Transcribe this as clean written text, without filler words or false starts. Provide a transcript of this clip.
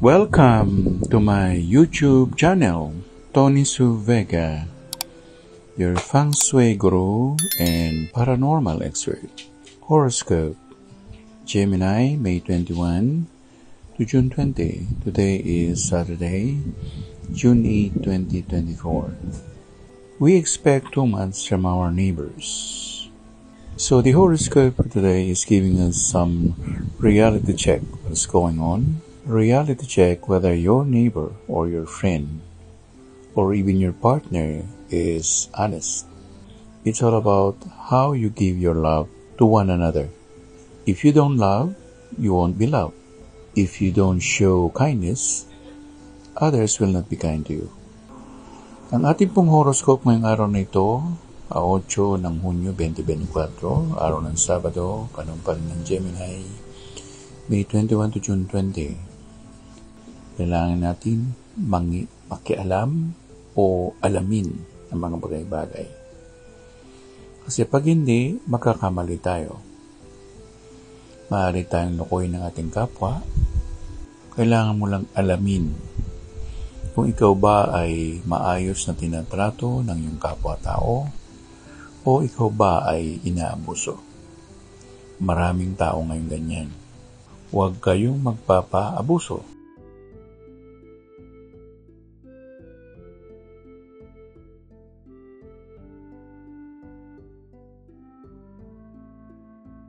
Welcome to my YouTube channel, Tony Su Vega, your feng shui guru and paranormal expert. Horoscope, Gemini, May 21 to June 20. Today is Saturday, June 8, 2024. We expect 2 months from our neighbors. So the horoscope for today is giving us some reality check what's going on. Reality check whether your neighbor or your friend or even your partner is honest. It's all about how you give your love to one another. If you don't love, you won't be loved. If you don't show kindness, others will not be kind to you. Ang ating pong horoscope ngayong araw na ito, 8 ng Hunyo 2024, araw ng Sabado, panahon pa rin ng Gemini, May 21 to June 20. Kailangan natin makialam o alamin ang mga bagay-bagay. Kasi pag hindi, magkakamali tayo. Maaari tayong lukuhin ng ating kapwa. Kailangan mo lang alamin kung ikaw ba ay maayos na tinatrato ng iyong kapwa-tao o ikaw ba ay inaabuso. Maraming tao ngayon ganyan. Huwag kayong magpapaabuso.